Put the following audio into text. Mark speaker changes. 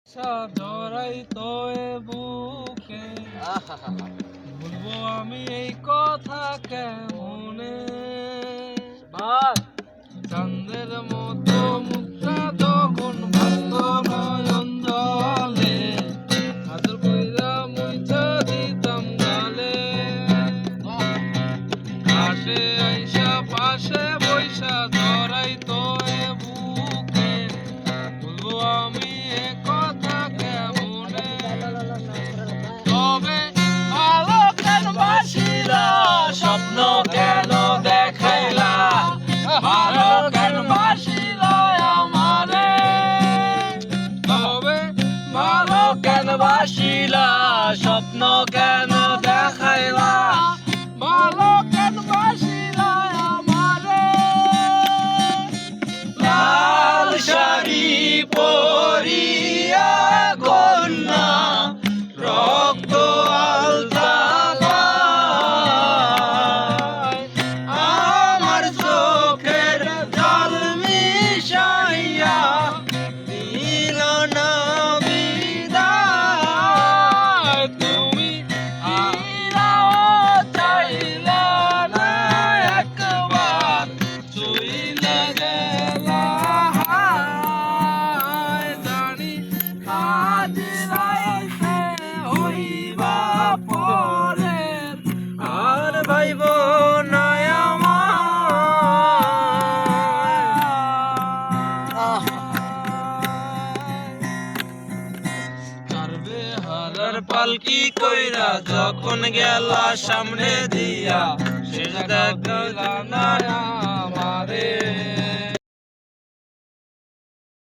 Speaker 1: ধরাই তোয়ে বুকে বলবো আমি এই কথা কেমনে চাঁদের মতো মুখটা যখন ভাস্ত নয়ন জলে আদর কইরা মুইছা দিতাম গালে পাশে আইসা পাশে বইসা ধরাই তোয়ে বুকে বলবো আমি এ কথা কেমনে তবে ভালো কেন বাসিলা স্বপ্ন কেন দেখাইলা ভালো কেন বাসিলা আমারে তবে ভালো কেন বাসিলা স্বপ্ন কেন দেখাইলা ভালো কেন বাসিলা আমারে লাল শাড়ি পরিয়া কন্যা রক্ত আলতা গায় আমার চোখের জল মিশাইয়া দিল না বিদায় তুমি ফিরাও চাইলা না একবার চইলা গেলা হায় জানি আজ রাইতে হইবা পরের আর ভাইব না কারবে হারার পালকি কইরা যখন গেলা সামনে দিয়া শেষ দেখা না আমারে